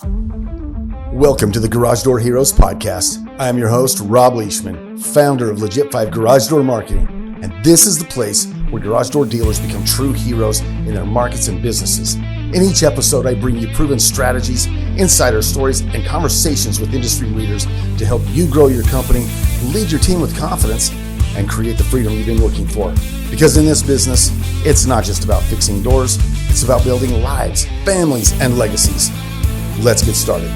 Welcome to the Garage Door Heroes podcast. I am your host, Robb Leishman, founder of Legit 5 Garage Door Marketing, and this is the place where garage door dealers become true heroes in their markets and businesses. In each episode, I bring you proven strategies, insider stories, and conversations with industry leaders to help you grow your company, lead your team with confidence, and create the freedom you've been looking for. Because in this business, it's not just about fixing doors, it's about building lives, families, and legacies. Let's get started.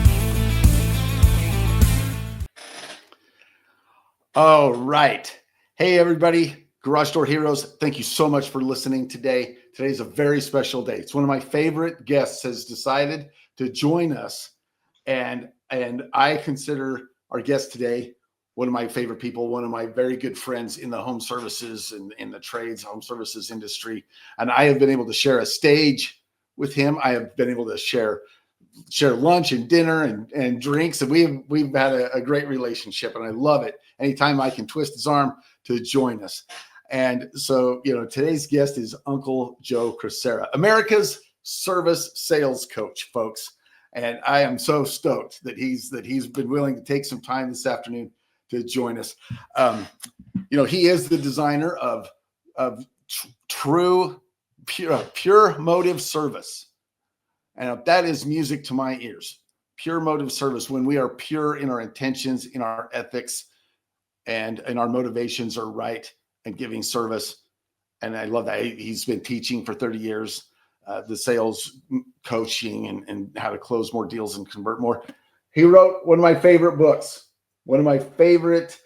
All right. Hey, everybody. Garage Door Heroes, thank you so much for listening today. Today's a very special day. It's one of my favorite guests has decided to join us. And I consider our guest today one of my favorite people, one of my very good friends in the home services and in the trades, home services industry. And I have been able to share a stage with him. I have been able to share lunch and dinner and drinks. And we've had a great relationship, and I love it. Anytime I can twist his arm to join us. And so, today's guest is Uncle Joe Crisara, America's service sales coach, folks. And I am so stoked that he's been willing to take some time this afternoon to join us. He is the designer of true, pure motive service. And that is music to my ears. Pure motive service, when we are pure in our intentions, in our ethics, and our motivations are right and giving service. And I love that. He's been teaching for 30 years, the sales coaching and how to close more deals and convert more. He wrote one of my favorite books, one of my favorite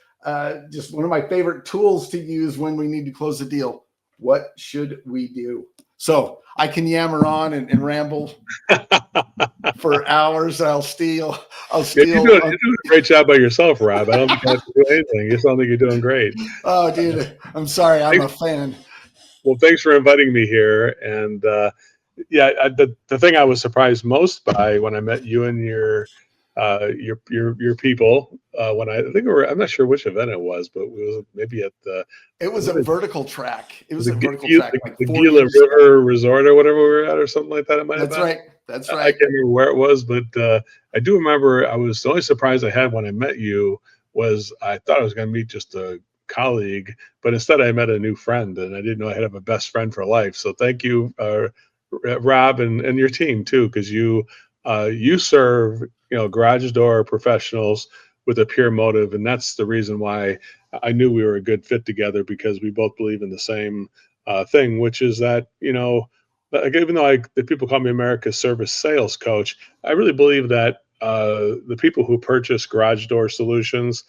tools to use when we need to close a deal. What should we do? So I can yammer on and ramble for hours. I'll steal. You're doing a great job by yourself, Rob. I don't think I have to do anything. You sound like you're doing great. Oh, dude, I'm sorry. I'm a fan. Well, thanks for inviting me here. And the thing I was surprised most by when I met you and your people I'm not sure which event it was, but it was maybe at the. It was a vertical track. It was a vertical track. The Gila River Resort or whatever we were at, or something like that. It might have been. That's right. I can't remember where it was, but I do remember. The only surprise I had when I met you was I thought I was going to meet just a colleague, but instead I met a new friend, and I didn't know I had a best friend for life. So thank you, Rob, and your team too, because you serve garage door professionals with a pure motive, and that's the reason why I knew we were a good fit together, because we both believe in the same thing, which is that even though the people call me America's service sales coach, I really believe that the people who purchase garage door solutions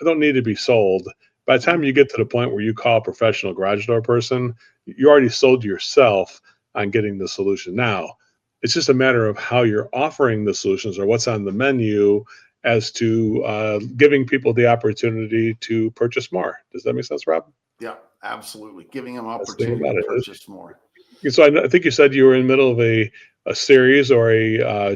don't need to be sold. By the time you get to the point where you call a professional garage door person, you already sold yourself on getting the solution. Now, it's just a matter of how you're offering the solutions or what's on the menu as to giving people the opportunity to purchase more. Does that make sense, Rob? Yeah, absolutely. Giving them opportunity to purchase more. So I think you said you were in the middle of a series or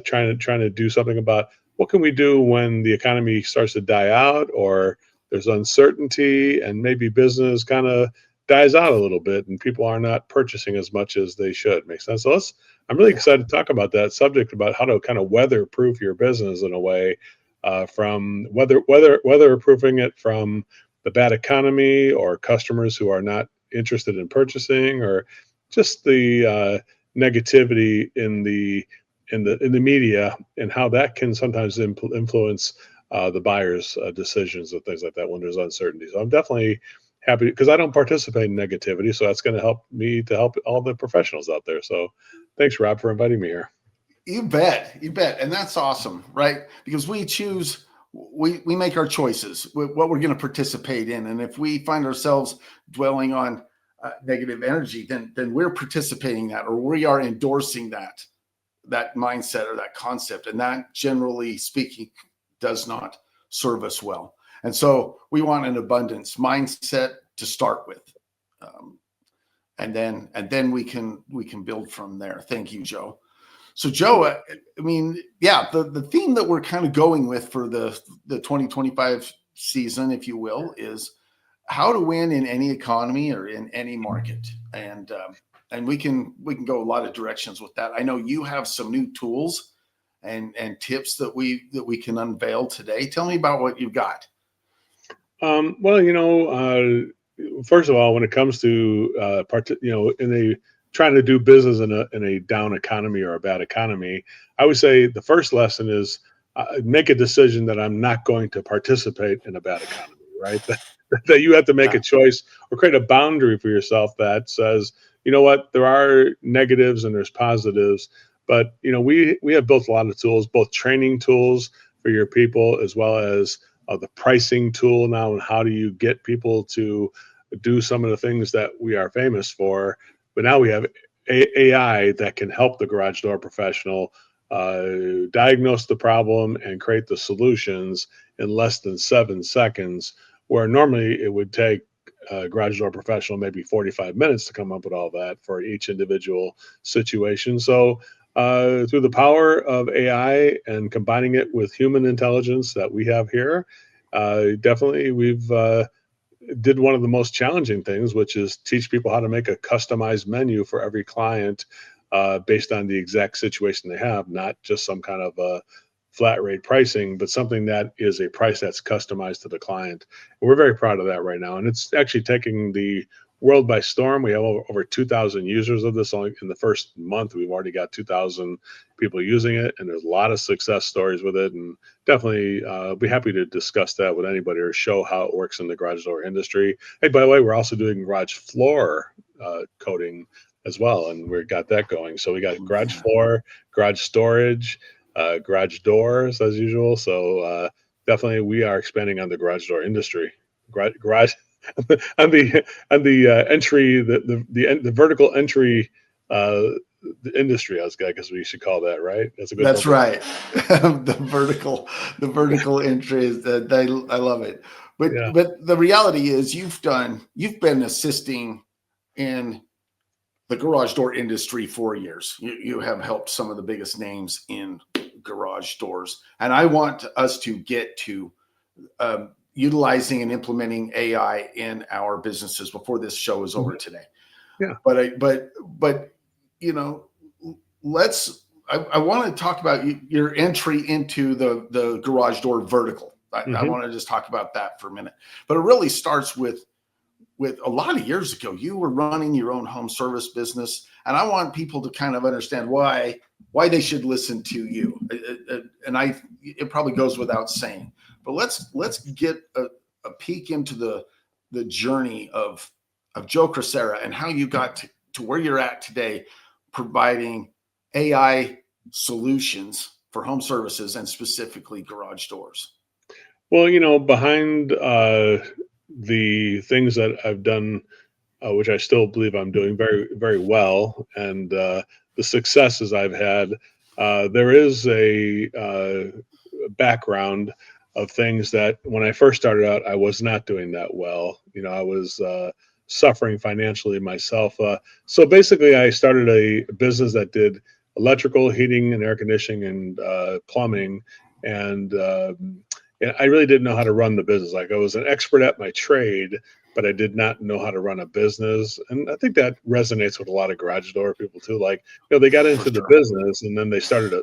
trying to do something about what can we do when the economy starts to die out, or there's uncertainty and maybe business kind of dies out a little bit and people are not purchasing as much as they should. Make sense? So I'm really excited to talk about that subject, about how to kind of weather-proof your business in a way, from weather-proofing it from the bad economy or customers who are not interested in purchasing, or just the negativity in the media, and how that can sometimes influence the buyer's decisions and things like that when there's uncertainty. So I'm definitely happy, because I don't participate in negativity, so that's going to help me to help all the professionals out there. So thanks, Rob, for inviting me here. You bet. And that's awesome, right? Because we make our choices, what we're going to participate in. And if we find ourselves dwelling on negative energy, then we're participating that, or we are endorsing that mindset or that concept. And that, generally speaking, does not serve us well. And so we want an abundance mindset to start with. And then we can build from there. Thank you, Joe. So Joe, the theme that we're kind of going with for the 2025 season, if you will, is how to win in any economy or in any market. And we can go a lot of directions with that. I know you have some new tools and tips that we can unveil today. Tell me about what you've got. Well, first of all, when it comes to in a trying to do business in a down economy or a bad economy, I would say the first lesson is make a decision that I'm not going to participate in a bad economy, right? That you have to make a choice or create a boundary for yourself that says, you know what, there are negatives and there's positives, but we have built a lot of tools, both training tools for your people as well as the pricing tool now, and how do you get people to do some of the things that we are famous for. But now we have AI that can help the garage door professional diagnose the problem and create the solutions in less than 7 seconds, where normally it would take a garage door professional maybe 45 minutes to come up with all that for each individual situation. So through the power of AI and combining it with human intelligence that we have here, definitely we've did one of the most challenging things, which is teach people how to make a customized menu for every client based on the exact situation they have, not just some kind of flat rate pricing, but something that is a price that's customized to the client. And we're very proud of that right now. And it's actually taking the world by storm. We have over 2,000 users of this. Only in the first month, we've already got 2,000 people using it. And there's a lot of success stories with it. And definitely be happy to discuss that with anybody or show how it works in the garage door industry. Hey, by the way, we're also doing garage floor coating as well. And we've got that going. So we got garage floor, garage storage, garage doors as usual. So definitely we are expanding on the garage door industry. Garage on the entry, the vertical entry, the industry. I guess we should call that, right? That's a good. That's right. the vertical entry is that I love it. But the reality is you've been assisting in the garage door industry for years. You have helped some of the biggest names in garage doors, and I want us to get to utilizing and implementing AI in our businesses before this show is over today. Yeah. But I want to talk about your entry into the garage door vertical. I want to just talk about that for a minute. But it really starts with a lot of years ago, you were running your own home service business, and I want people to kind of understand why they should listen to you. And it probably goes without saying, but let's get a peek into the journey of Joe Crisara and how you got to where you're at today, providing AI solutions for home services and specifically garage doors. Well, behind the things that I've done, which I still believe I'm doing very, very well, and the successes I've had, there is a background of things that when I first started out, I was not doing that well. I was suffering financially myself. So basically, I started a business that did electrical, heating, and air conditioning, and plumbing, and I really didn't know how to run the business. Like I was an expert at my trade, but I did not know how to run a business. And I think that resonates with a lot of garage door people too. Like, they got into the business and then they started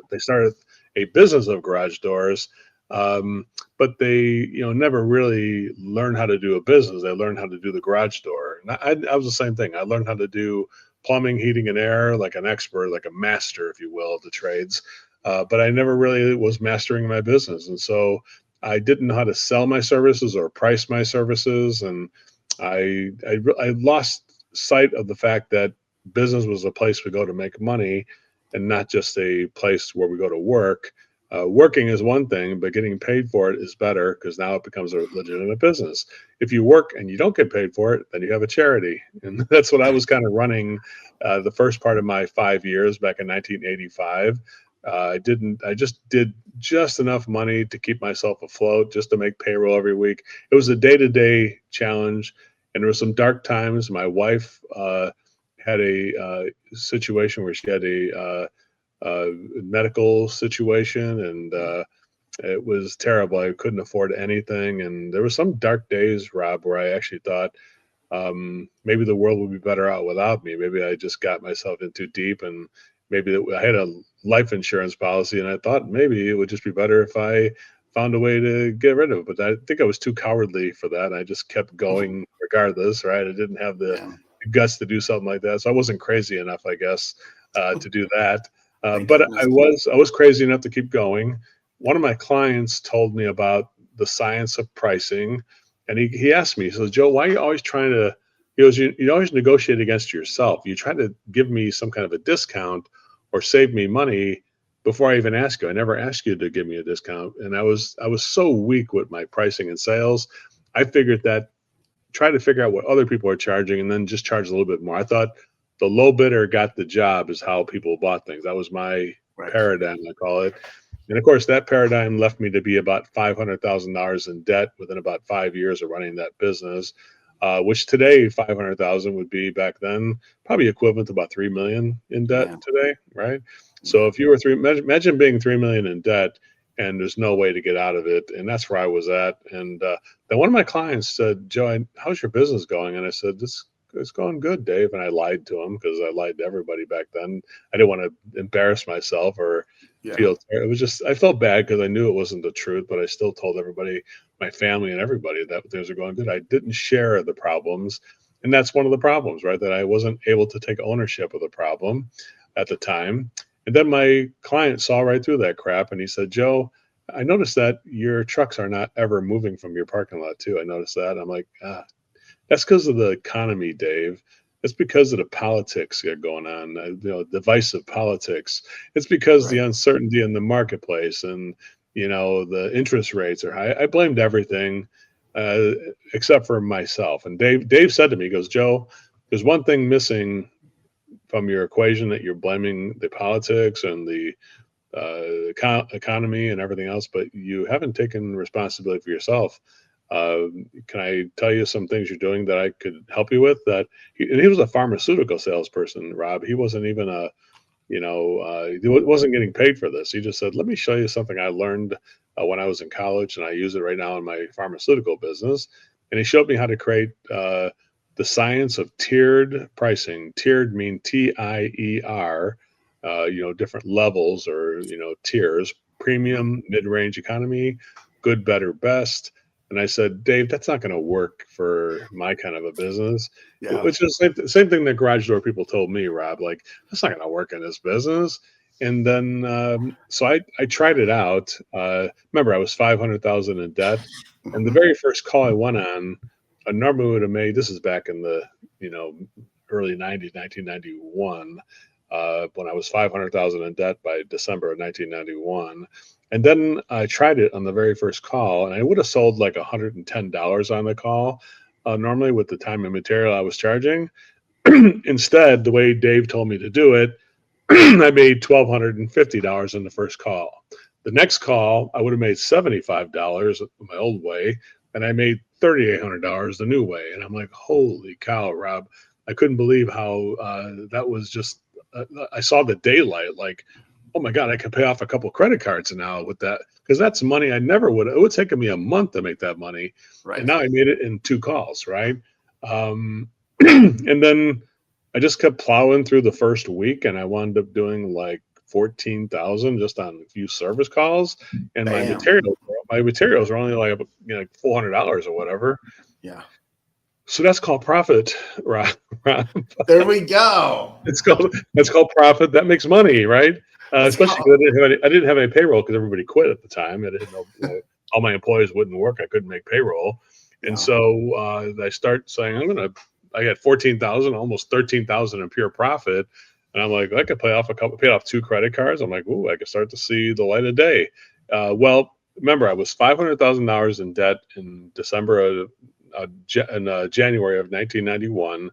a business of garage doors. But they, never really learned how to do a business. They learned how to do the garage door. And I was the same thing. I learned how to do plumbing, heating, and air, like an expert, like a master, if you will, of the trades. But I never really was mastering my business. And so I didn't know how to sell my services or price my services. And I lost sight of the fact that business was a place we go to make money and not just a place where we go to work. Working is one thing, but getting paid for it is better because now it becomes a legitimate business. If you work and you don't get paid for it, then you have a charity. And that's what I was kind of running the first part of my 5 years back in 1985. I just did just enough money to keep myself afloat, just to make payroll every week. It was a day-to-day challenge, and there were some dark times. My wife had a situation where she had a medical situation, and it was terrible. I couldn't afford anything, and there were some dark days, Rob, where I actually thought maybe the world would be better out without me. Maybe I just got myself in too deep, and maybe I had a life insurance policy, and I thought maybe it would just be better if I found a way to get rid of it. But I think I was too cowardly for that. I just kept going regardless, right? I didn't have the Yeah. guts to do something like that, so I wasn't crazy enough, I guess, to do that. Thank But goodness. I was crazy enough to keep going. One of my clients told me about the science of pricing, and he asked me, he says, Joe, why are you always trying to, he goes, you always negotiate against yourself. You try to give me some kind of a discount or save me money before I even ask you. I never asked you to give me a discount. And I was so weak with my pricing and sales. I figured that try to figure out what other people are charging and then just charge a little bit more. I thought the low bidder got the job is how people bought things. That was my Right. paradigm, I call it. And of course, that paradigm left me to be about $500,000 in debt within about 5 years of running that business, which today 500,000 would be back then probably equivalent to about 3 million in debt Man. today, right? So if you were imagine being 3 million in debt and there's no way to get out of it, and that's where I was at. And then one of my clients said, "Joe, how's your business going?" And I said, It's going good, Dave." And I lied to him because I lied to everybody back then. I didn't want to embarrass myself or Yeah. it was just I felt bad because I knew it wasn't the truth, but I still told everybody, my family and everybody, that things are going good. I didn't share the problems, and that's one of the problems, right? That I wasn't able to take ownership of the problem at the time. And then my client saw right through that crap, and he said, "Joe, I noticed that your trucks are not ever moving from your parking lot too. I noticed that." I'm like, that's because of the economy, Dave. It's because of the politics that are going on, divisive politics. It's because the Right. uncertainty in the marketplace and, the interest rates are high. I blamed everything uh, except for myself. And Dave said to me, he goes, "Joe, there's one thing missing from your equation that you're blaming the politics and the economy and everything else, but you haven't taken responsibility for yourself. Can I tell you some things you're doing that I could help you with?" And he was a pharmaceutical salesperson, Rob. He wasn't even he wasn't getting paid for this. He just said, "Let me show you something I learned when I was in college, and I use it right now in my pharmaceutical business." And he showed me how to create the science of tiered pricing. Tiered mean TIER, different levels or tiers: Mhm. premium, mid-range, economy, good, better, best. And I said, "Dave, that's not going to work for my kind of a business." Yeah. Which is the same thing that garage door people told me, Rob. Like, that's not going to work in this business. And then, so I tried it out. Remember, I was 500,000 in debt, and the Mhm. very first call I went on, I normally would have made. This is back in the you know early '90s, 1991, when I was 500,000 in debt by December of 1991. And then I tried it on the very first call, and I would have sold like $110 on the call, normally with the time and material I was charging. Instead, the way Dave told me to do it, I made $1,250 in the first call. The next call, I would have made $75 my old way, and I made $3,800 the new way. And I'm like, holy cow, Rob! I couldn't believe how that was just. I saw the daylight. Like, oh my god, I could pay off a couple credit cards now with that, because that's money I never would. It would take me a month to make that money, and Right. now I made it in 2 calls, right? And then I just kept plowing through the first week, and I wound up doing like 14,000 just on a few service calls, and Bam. my materials are only like $400 or whatever. Yeah. So that's called profit, Rob. Rob. There we go. That's called profit. That makes money, right? That's Especially how. because I didn't have any payroll because everybody quit at the time. I didn't know, all my employees wouldn't work. I couldn't make payroll, and Yeah. so I start saying I got 14,000, almost 13,000 in pure profit, and I'm like, I could paid off 2 credit cards. I'm like, ooh, I could start to see the light of day. Well, remember, I was $500,000 in debt in January of 1991.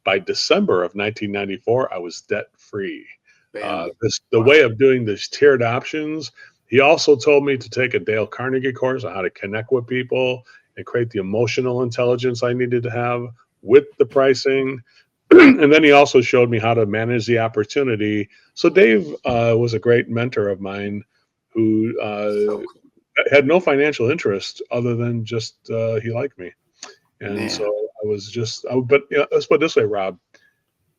By December of 1994, I was debt free. Bam. The way Wow. of doing these tiered options. He also told me to take a Dale Carnegie course on how to connect with people and create the emotional intelligence I needed to have with the pricing. And then he also showed me how to manage the opportunity. So Dave was a great mentor of mine who So cool. had no financial interest other than just he liked me. And so Man. I was but let's put it this way, Rob.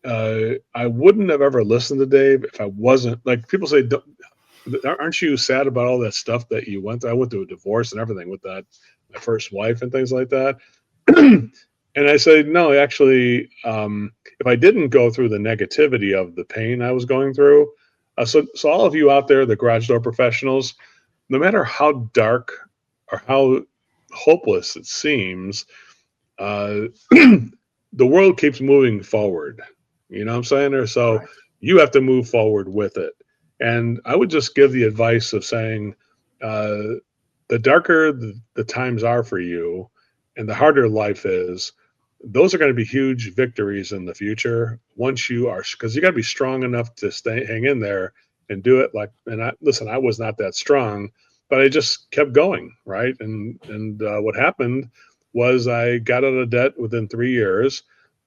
I wouldn't have ever listened to Dave if I wasn't like people say, aren't you sad about all that stuff that you went through? I went through a divorce and everything with that, my first wife and things like that. And I said, no, actually, if I didn't go through the negativity of the pain I was going through, so all of you out there, the garage door professionals, no matter how dark or how hopeless it seems, uh, the world keeps moving forward. You know what I'm saying? Or so Right. you have to move forward with it. And I would just give the advice of saying, uh, the darker the times are for you and the harder life is, those are going to be huge victories in the future once you are, because you got to be strong enough to hang in there and do it. Like, and listen, I was not that strong, but I just kept going. Right. And what happened was I got out of debt within 3 years.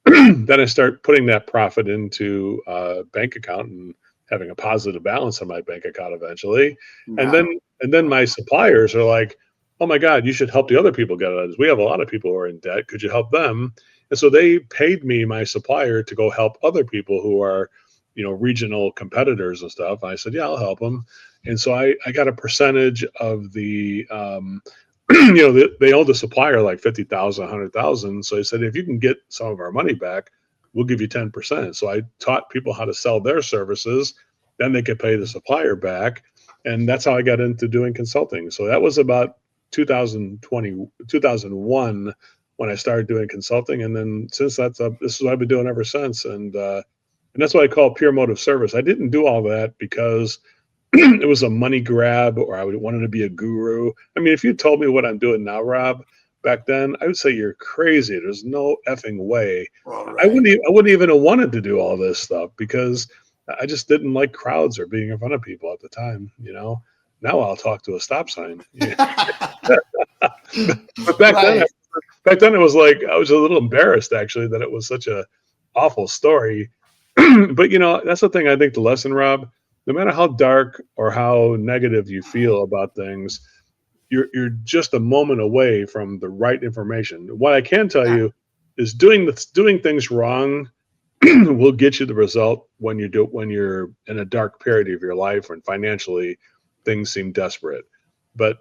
Then I start putting that profit into a bank account and having a positive balance on my bank account eventually. And Now, then my suppliers are like, "Oh my God, you should help the other people get out of this. We have a lot of people who are in debt. Could you help them?" And so they paid me, my supplier, to go help other people who are, regional competitors and stuff. I said, "Yeah, I'll help them." And so I got a percentage of the they owed the supplier like 50,000, 100,000. So he said, if you can get some of our money back, we'll give you 10%. So I taught people how to sell their services. Then they could pay the supplier back. And that's how I got into doing consulting. So that was about 2020, 2001 when I started doing consulting. And then since this is what I've been doing ever since. And that's what I call pure motive service. I didn't do all that because it was a money grab or I wanted to be a guru. I mean, if you told me what I'm doing now, Rob, back then, I would say you're crazy. There's no effing way. all I right. wouldn't even have wanted to do all this stuff because I just didn't like crowds or being in front of people at the time. Now I'll talk to a stop sign. Yeah. But Right. back then it was like I was a little embarrassed actually that it was such a awful story. But that's the thing. I think the lesson, Rob, no matter how dark or how negative you feel about things, you're just a moment away from the right information. What I can tell Yeah. you is doing things wrong will get you the result when you're in a dark period of your life and financially things seem desperate. But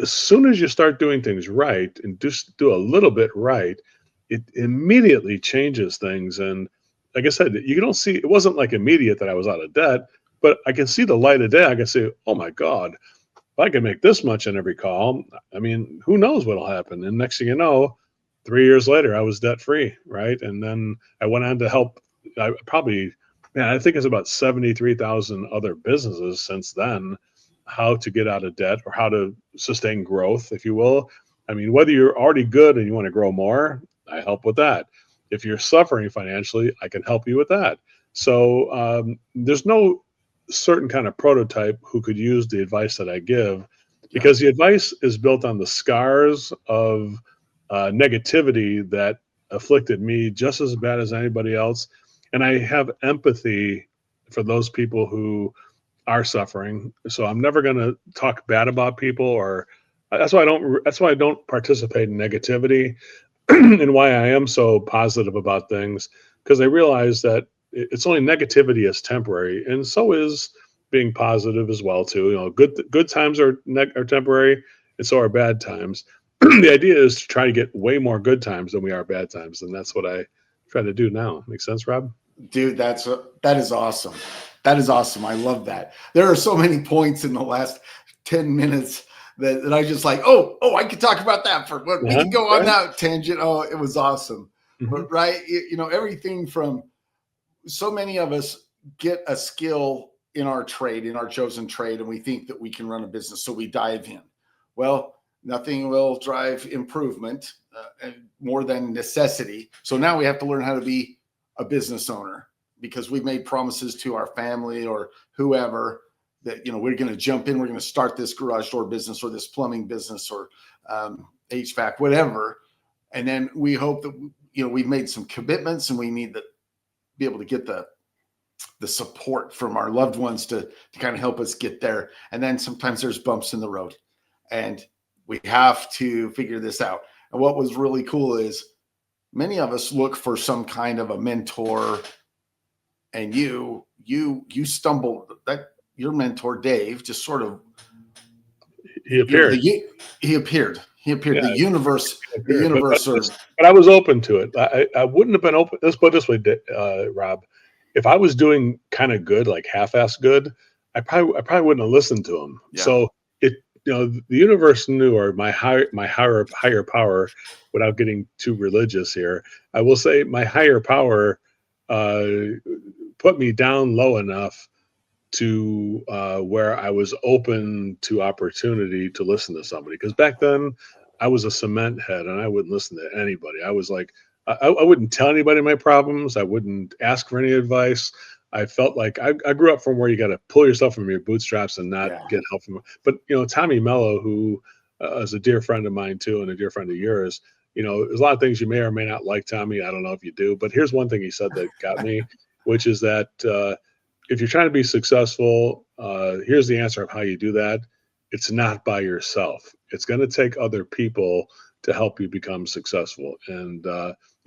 as soon as you start doing things right and just do a little bit right, it immediately changes things. And like I said, you don't see, it wasn't like immediate that I was out of debt, but I can see the light of day. I can say, oh my God, if I can make this much on every call, I mean, who knows what'll happen? And next thing you know, 3 years later, I was debt free, right? And then I went on to help. I think it's about 73,000 other businesses since then. How to get out of debt or how to sustain growth, if you will. I mean, whether you're already good and you want to grow more, I help with that. If you're suffering financially, I can help you with that. So there's no certain kind of prototype who could use the advice that I give Yeah. because the advice is built on the scars of negativity that afflicted me just as bad as anybody else. And I have empathy for those people who are suffering. So I'm never going to talk bad about people or that's why I don't participate in negativity and why I am so positive about things because I realize that it's only negativity is temporary, and so is being positive as well too. Good times are temporary, and so are bad times. The idea is to try to get way more good times than we are bad times, and that's what I try to do now. Make sense, Rob? Dude, that is awesome. That is awesome. I love that. There are so many points in the last 10 minutes that I just like, I could talk about that for what we Yeah, could go on right. that tangent. Oh, it was awesome. Hmm. But right, everything from so many of us get a skill in our trade, in our chosen trade, and we think that we can run a business. So we dive in. Well, nothing will drive improvement more than necessity. So now we have to learn how to be a business owner because we've made promises to our family or whoever that, we're going to jump in, we're going to start this garage door business or this plumbing business or HVAC, whatever. And then we hope that, we've made some commitments and we need to be able to get the support from our loved ones to kind of help us get there. And then sometimes there's bumps in the road and we have to figure this out. And what was really cool is many of us look for some kind of a mentor and you stumbled. That your mentor Dave just sort of, He appeared. He appeared. Yeah, The universe. he The appeared. universe. But I was open to it. I wouldn't have been open. Let's put it this way, Rob. If I was doing kind of good, like half-ass good, I probably wouldn't have listened to him. Yeah. So the universe knew, or my higher power, without getting too religious here, I will say my higher power put me down low enough to where I was open to opportunity to listen to somebody. Because back then I was a cement head and I wouldn't listen to anybody. I was like, I wouldn't tell anybody my problems. I wouldn't ask for any advice. I felt like I grew up from where you got to pull yourself from your bootstraps and not get help from. But Tommy Mello, who is a dear friend of mine too, and a dear friend of yours. There's a lot of things you may or may not like Tommy. I don't know if you do, but here's one thing he said that got me, which is that if you're trying to be successful, here's the answer of how you do that. It's not by yourself. It's going to take other people to help you become successful. And,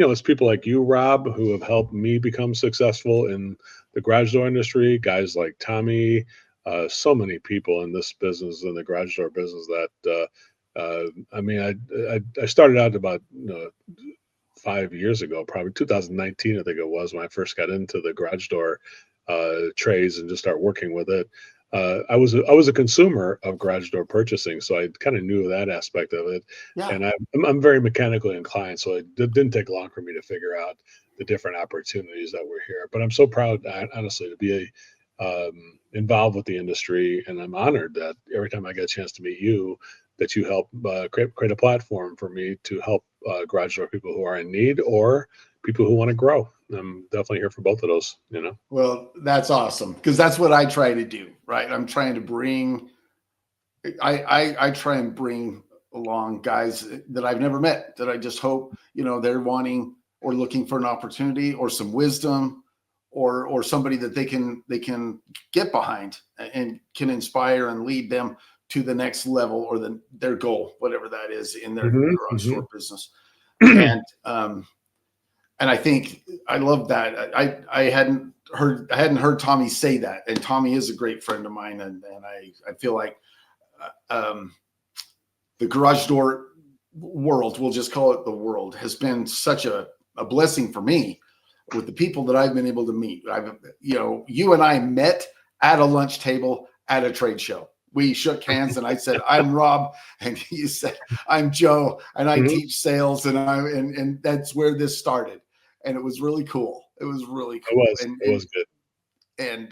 it's people like you, Rob, who have helped me become successful in the garage door industry, guys like Tommy, so many people in this business, in the garage door business that, I started out about 5 years ago, probably 2019, I think it was, when I first got into the garage door trades and just start working with it. I was a consumer of garage door purchasing, so I kind of knew that aspect of it. Yeah. And I'm very mechanically inclined, so it didn't take long for me to figure out the different opportunities that were here. But I'm so proud, honestly, to be involved with the industry, and I'm honored that every time I get a chance to meet you, that you help create a platform for me to help garage door people who are in need or people who want to grow. I'm definitely here for both of those, Well, that's awesome, because that's what I try to do, right? I'm trying to bring, I try and bring along guys that I've never met, that I just hope, they're wanting or looking for an opportunity or some wisdom or somebody that they can get behind and can inspire and lead them to the next level or their goal, whatever that is in their garage door business. And I think I love that. I hadn't heard Tommy say that, and Tommy is a great friend of mine, and I feel like the garage door world, we'll just call it the world, has been such a blessing for me with the people that I've been able to meet. You and I met at a lunch table at a trade show. We shook hands and I said, I'm Rob. And you said, I'm Joe. And I teach sales. And that's where this started. And it was really cool. It was really cool. It was good. And,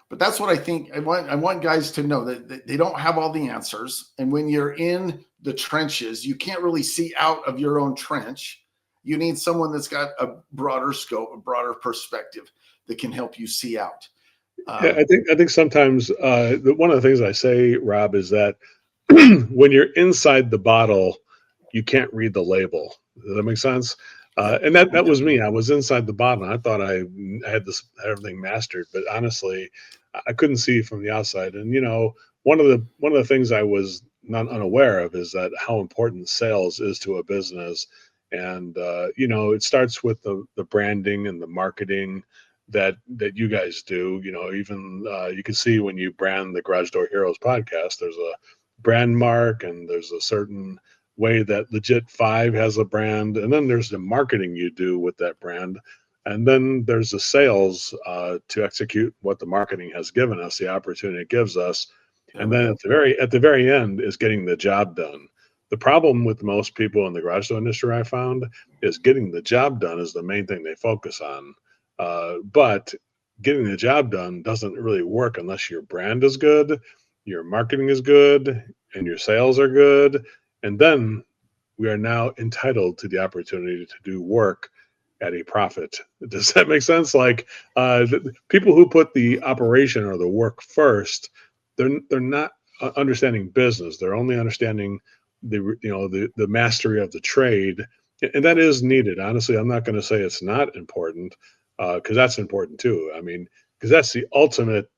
but that's what I think. I want guys to know that they don't have all the answers. And when you're in the trenches, you can't really see out of your own trench. You need someone that's got a broader scope, a broader perspective that can help you see out. I think sometimes one of the things I say, Rob, is that when you're inside the bottle, you can't read the label. Does that make sense? And that was me. I was inside the bottle. I thought I had everything mastered, but honestly, I couldn't see from the outside. And one of the things I was not unaware of is that how important sales is to a business. And it starts with the branding and the marketing that you guys do. Even you can see when you brand the Garage Door Heroes podcast, there's a brand mark and there's a certain way that Legit 5 has a brand, and then there's the marketing you do with that brand, and then there's the sales to execute what the marketing has given us, the opportunity it gives us, and then at the very end is getting the job done. The problem with most people in the garage door industry, I found, is getting the job done is the main thing they focus on. But getting the job done doesn't really work unless your brand is good, your marketing is good, and your sales are good. And then we are now entitled to the opportunity to do work at a profit. Does that make sense? Like the people who put the operation or the work first, they're not understanding business. They're only understanding the mastery of the trade, and that is needed. Honestly, I'm not going to say it's not important, because that's important too. I mean, because that's the ultimate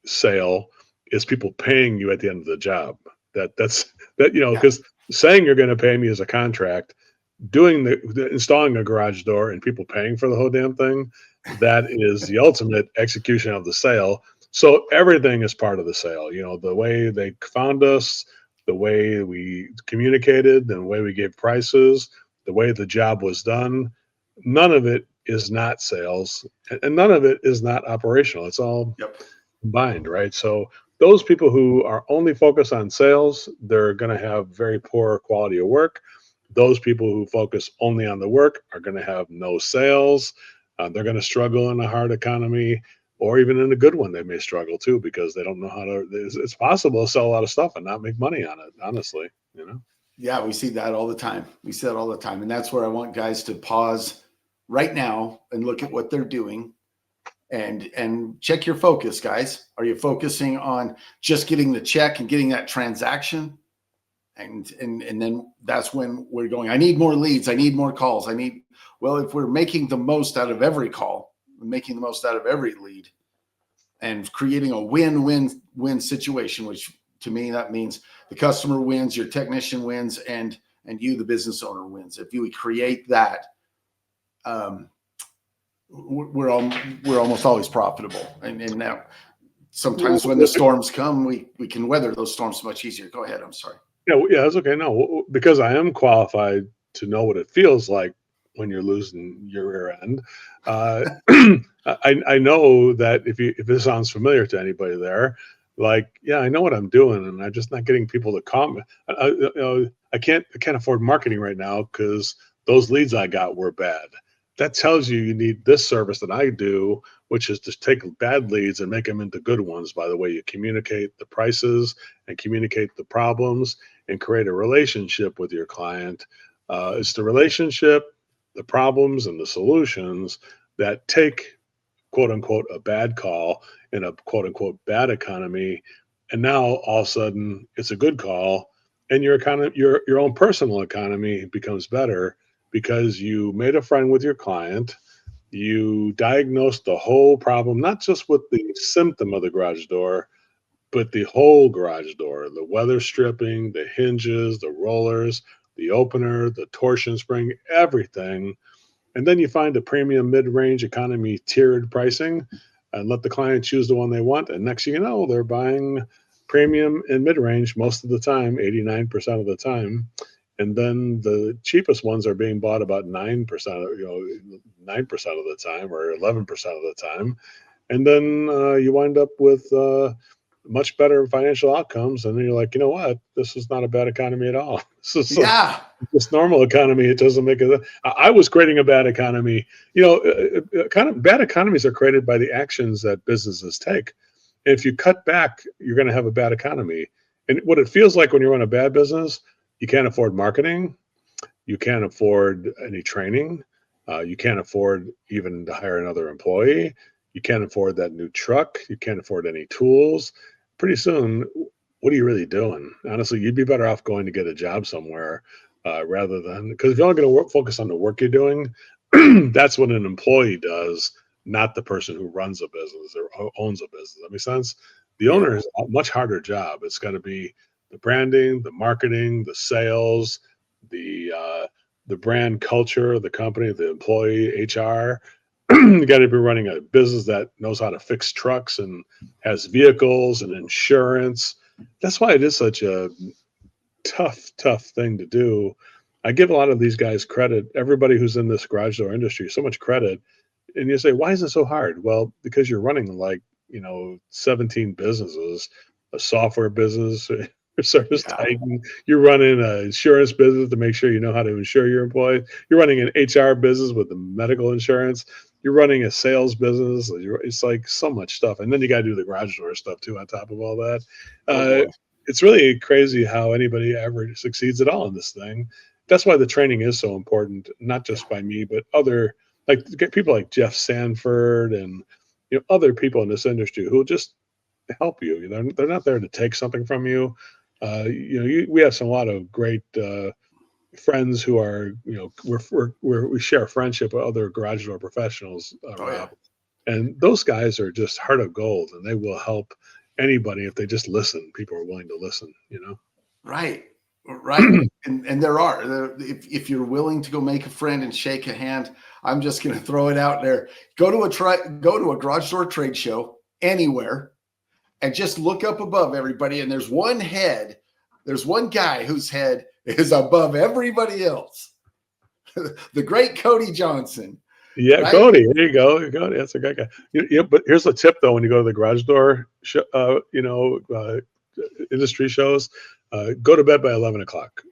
sale, is people paying you at the end of the job. Because saying you're going to pay me as a contract doing installing a garage door and people paying for the whole damn thing, that is the ultimate execution of the sale. So everything is part of the sale. You know, the way they found us, the way we communicated, the way we gave prices, the way the job was done. None of it is not sales, and none of it is not operational. It's all Yep. combined, right? So those people who are only focused on sales, they're going to have very poor quality of work. Those people who focus only on the work are going to have no sales. They're going to struggle in a hard economy, or even in a good one, they may struggle too, because they don't know how to. It's possible to sell a lot of stuff and not make money on it, honestly, you know? Yeah, we see that all the time. We see that all the time. And that's where I want guys to pause right now and look at what they're doing and check your focus, guys. Are you focusing on just getting the check and getting that transaction? And then that's when we're going, I need more leads. I need more calls. Well, if we're making the most out of every call, making the most out of every lead, and creating a win-win-win situation, which to me, that means the customer wins, your technician wins, and you, the business owner, wins. If you create that, we're almost always profitable. And now sometimes when the storms come, we can weather those storms much easier. Go ahead. I'm sorry. Yeah, that's okay. No, because I am qualified to know what it feels like when you're losing your rear end. I know that if this sounds familiar to anybody there, like, yeah, I know what I'm doing, and I'm just not getting people to comment. I can't afford marketing right now because those leads I got were bad. That tells you need this service that I do, which is to take bad leads and make them into good ones by the way you communicate the prices and communicate the problems and create a relationship with your client. It's the relationship, the problems, and the solutions that take, quote unquote, a bad call in a quote unquote bad economy. And now all of a sudden it's a good call, and your own personal economy becomes better because you made a friend with your client. You diagnosed the whole problem, not just with the symptom of the garage door, but the whole garage door, the weather stripping, the hinges, the rollers, the opener, the torsion spring, everything. And then you find a premium mid-range economy tiered pricing and let the client choose the one they want. And next thing you know, they're buying premium and mid-range most of the time, 89% of the time. And then the cheapest ones are being bought about 9% of, 9% of the time or 11% of the time. And then you wind up with much better financial outcomes. And then you're like, you know what? This is not a bad economy at all. This is this normal economy. It doesn't make it. I was creating a bad economy. Kind of bad economies are created by the actions that businesses take. And if you cut back, you're going to have a bad economy. And what it feels like when you run a bad business, you can't afford marketing. You can't afford any training. You can't afford even to hire another employee. You can't afford that new truck. You can't afford any tools. Pretty soon, what are you really doing? Honestly, you'd be better off going to get a job somewhere rather than, because if you're only going to focus on the work you're doing, that's what an employee does, not the person who runs a business or who owns a business. That makes sense? The owner is a much harder job. It's got to be the branding, the marketing, the sales, the brand culture of the company, the employee, HR. You got to be running a business that knows how to fix trucks and has vehicles and insurance. That's why it is such a tough thing to do. I give a lot of these guys credit, everybody who's in this garage door industry, so much credit. And you say, why is it so hard? Well, because you're running 17 businesses, a software business, a service titan. You're running an insurance business to make sure you know how to insure your employees. You're running an HR business with the medical insurance. You're running a sales business. It's like so much stuff. And then you got to do the garage door stuff too on top of all that. It's really crazy how anybody ever succeeds at all in this thing. That's why the training is so important, not just by me, but other people like Jeff Sanford and other people in this industry who just help you. They're not there to take something from you. We have a lot of great friends who are we share friendship with other garage door professionals, Rob, and those guys are just heart of gold, and they will help anybody if they just listen. People are willing to listen. Right. Right. And if you're willing to go make a friend and shake a hand, I'm just going to throw it out there. Go to a garage door trade show anywhere and just look up above everybody. And there's one guy whose head is above everybody else. The great Cody Johnson. Yeah, right? Cody. There you go. Cody, that's a great guy. But here's a tip though: when you go to the garage door, industry shows, go to bed by 11 o'clock.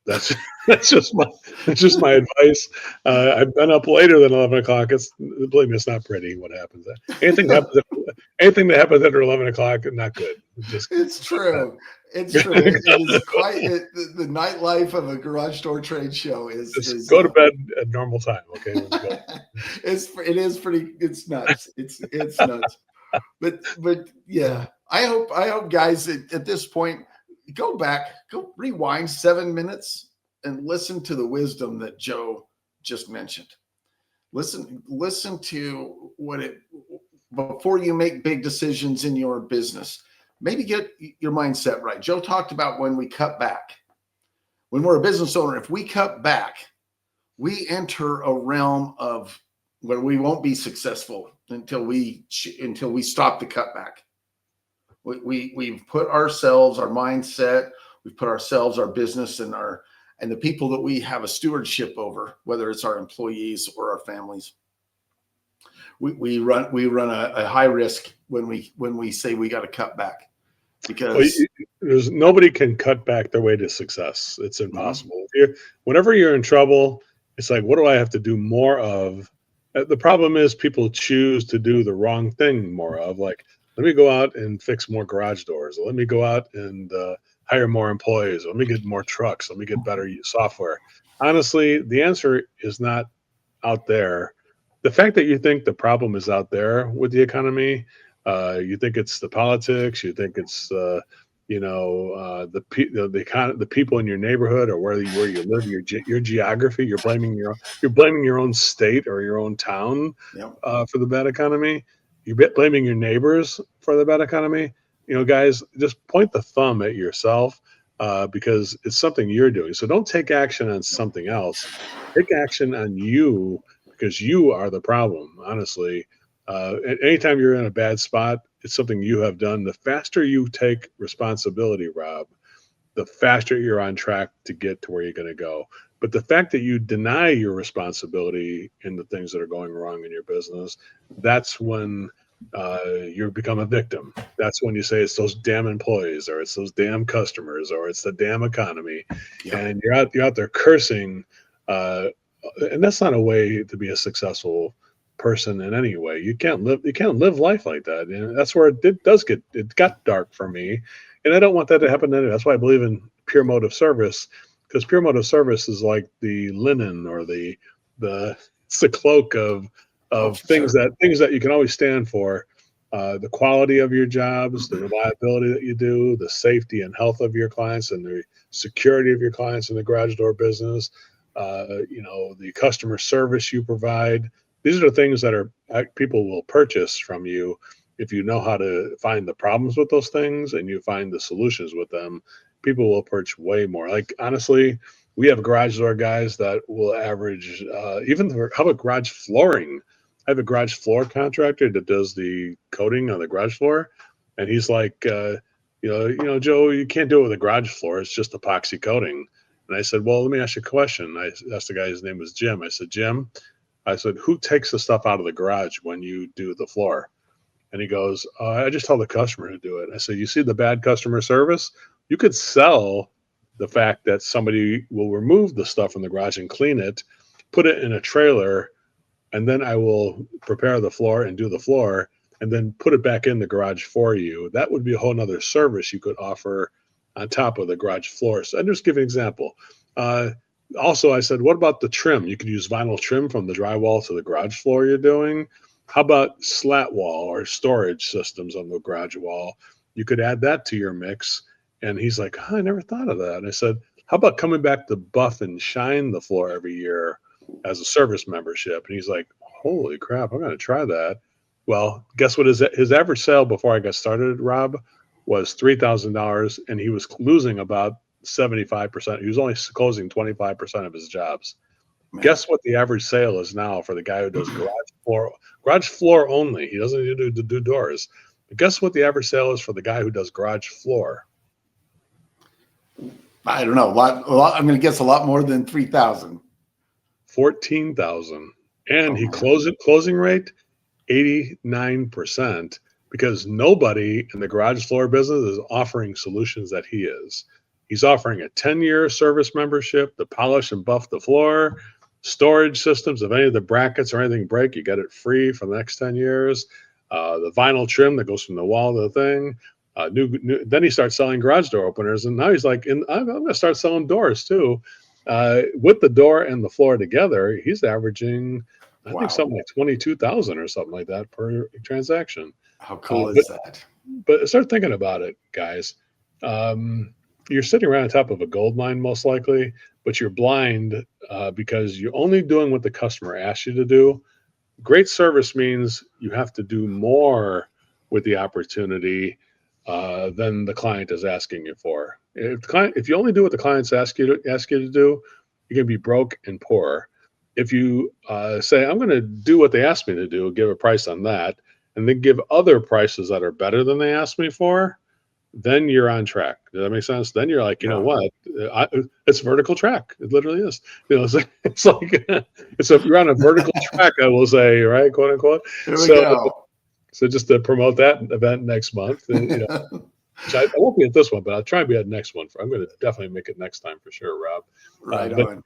That's just my advice. I've been up later than 11 o'clock. Believe me, it's not pretty what happens. Anything that happens after 11 o'clock, not good. It's true. It's true. It is quite the nightlife of a garage door trade show is go to bed at normal time. Okay. It is pretty. It's nuts. It's nuts. But yeah, I hope guys at this point go rewind 7 minutes and listen to the wisdom that Joe just mentioned. Listen to before you make big decisions in your business. Maybe get your mindset right. Joe talked about when we cut back. When we're a business owner, if we cut back, we enter a realm of where we won't be successful until we stop the cutback. We've put ourselves, our mindset, we've put ourselves, our business, and the people that we have a stewardship over, whether it's our employees or our families. We run a high risk when we say we got to cut back, because there's nobody can cut back their way to success. It's impossible. Whenever you're in trouble, it's like, what do I have to do more of? The problem is people choose to do the wrong thing more of. Like, let me go out and fix more garage doors. Let me go out and hire more employees. Let me get more trucks. Let me get better software. Honestly, the answer is not out there. The fact that you think the problem is out there with the economy, you think it's the politics, you think it's the people in your neighborhood or where you live, your geography. You're blaming your own state or your own town for the bad economy. You're blaming your neighbors for the bad economy. Guys, just point the thumb at yourself because it's something you're doing. So don't take action on something else. Take action on you, because you are the problem, honestly. Anytime you're in a bad spot, it's something you have done. The faster you take responsibility, Rob, the faster you're on track to get to where you're going to go. But the fact that you deny your responsibility in the things that are going wrong in your business, that's when you become a victim. That's when you say it's those damn employees, or it's those damn customers, or it's the damn economy. And you're out there cursing. And that's not a way to be a successful person in any way. You can't live life like that. And that's where it got dark for me. And I don't want that to happen anyway. That's why I believe in pure motive service, because pure motive service is like the linen or it's the cloak of things that you can always stand for. The quality of your jobs, the reliability that you do, the safety and health of your clients, and the security of your clients in the garage door business. The customer service you provide. These are the things that people will purchase from you if you know how to find the problems with those things and you find the solutions with them. People will purchase way more. Like, honestly, we have garage door guys that will average how about garage flooring? I have a garage floor contractor that does the coating on the garage floor, and he's like, Joe, you can't do it with a garage floor. It's just epoxy coating. And I said, well, let me ask you a question. I asked the guy, his name was Jim. I said, Jim, who takes the stuff out of the garage when you do the floor? And he goes, I just tell the customer to do it. I said, you see the bad customer service? You could sell the fact that somebody will remove the stuff from the garage and clean it, put it in a trailer, and then I will prepare the floor and do the floor, and then put it back in the garage for you. That would be a whole nother service you could offer on top of the garage floor. So I'm just give an example. Also, I said, what about the trim? You could use vinyl trim from the drywall to the garage floor you're doing. How about slat wall or storage systems on the garage wall? You could add that to your mix. And he's like, I never thought of that. And I said, how about coming back to buff and shine the floor every year as a service membership? And he's like, holy crap, I'm going to try that. Well, guess what his average sale before I got started, Rob, was $3,000, and he was losing about 75%. He was only closing 25% of his jobs. Man. Guess what the average sale is now for the guy who does garage floor only. He doesn't need to do doors. But guess what the average sale is for the guy who does garage floor? I don't know. A lot. I'm going to guess a lot more than 3,000. 14,000. And closing rate 89%, because nobody in the garage floor business is offering solutions that he is. He's offering a 10-year service membership to polish and buff the floor, storage systems. If any of the brackets or anything break, you get it free for the next 10 years. The vinyl trim that goes from the wall to the thing. Then he starts selling garage door openers, and now he's like, I'm going to start selling doors too. With the door and the floor together, he's averaging, I think, something like 22,000 or something like that per transaction. How cool is that? But start thinking about it, guys. You're sitting around on top of a gold mine, most likely, but you're blind because you're only doing what the customer asks you to do. Great service means you have to do more with the opportunity than the client is asking you for. If you only do what the clients ask you to do, you're going to be broke and poor. If you say, I'm going to do what they asked me to do, give a price on that, and then give other prices that are better than they asked me for, then you're on track. Does that make sense? Then you're like, you know what? It's vertical track. It literally is. It's like so if you're on a vertical track, I will say, right, quote unquote. Here we go. So just to promote that event next month, I won't be at this one, but I'll try and be at the next one. I'm going to definitely make it next time for sure, Rob. Right on.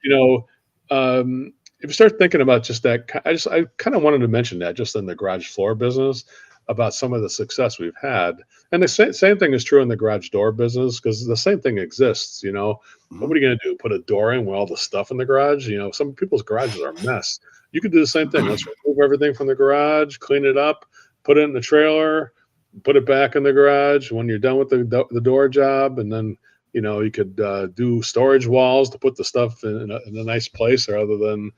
If you start thinking about just that, I kind of wanted to mention that just in the garage floor business about some of the success we've had. And the same thing is true in the garage door business, because the same thing exists. Mm-hmm. What are you going to do? Put a door in with all the stuff in the garage? Some people's garages are a mess. You could do the same thing. Let's remove everything from the garage, clean it up, put it in the trailer, put it back in the garage when you're done with the door job. And then, you could do storage walls to put the stuff in a nice place, rather than,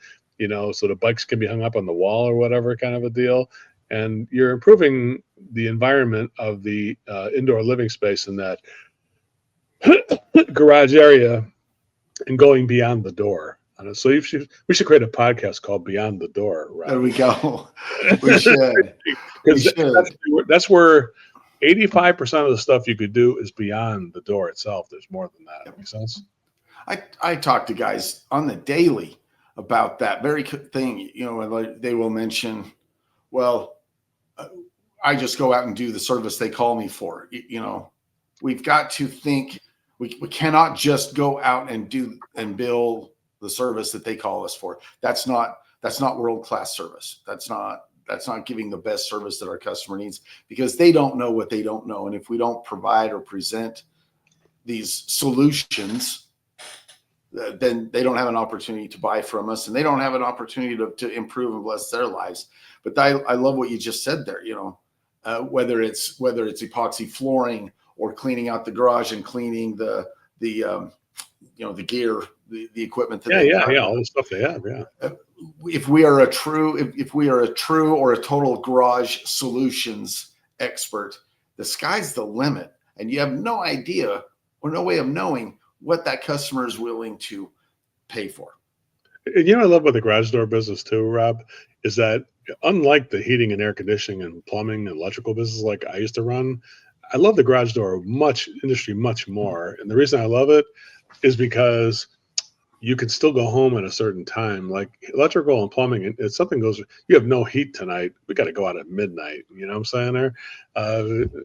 so the bikes can be hung up on the wall or whatever kind of a deal. And you're improving the environment of the indoor living space in that garage area and going beyond the door. So we should create a podcast called Beyond the Door. Right? There we go. We should. That's where 85% of the stuff you could do is beyond the door itself. There's more than that. That makes sense? I talk to guys on the daily about that very thing. They will mention, well, I just go out and do the service they call me for. We've got to think we cannot just go out and do and bill the service that they call us for. That's not world-class service. That's not giving the best service that our customer needs, because they don't know what they don't know. And if we don't provide or present these solutions, then they don't have an opportunity to buy from us, and they don't have an opportunity to improve and bless their lives. But I love what you just said there. Whether it's epoxy flooring or cleaning out the garage and cleaning the gear, the equipment that all the stuff they have. If we are a true or a total garage solutions expert, the sky's the limit, and you have no idea or no way of knowing what that customer is willing to pay for. I love about the garage door business too, Rob, is that unlike the heating and air conditioning and plumbing and electrical business like I used to run, I love the garage door industry much more. And the reason I love it is because you can still go home at a certain time. Like electrical and plumbing, and if something goes, you have no heat tonight, we got to go out at midnight. You know what I'm saying there?